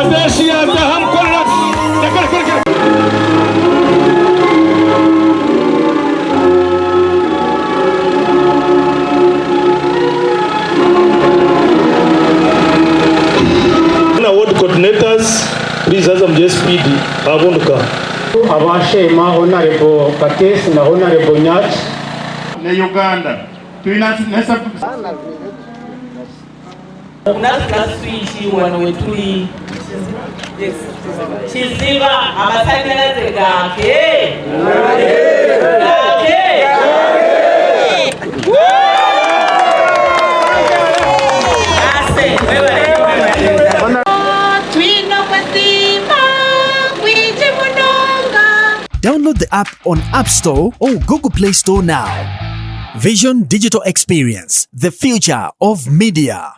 madeshi ya daham kollas. Award coordinators, please as I'm just speedy, I want to come. Abashema Honorable Kates na Honorable Nyach na Uganda. Tunasa unaswitchi wano wetuli chiziba amasannyalaze gake Download the app on App Store or Google Play Store now. Vision Digital Experience, the future of media.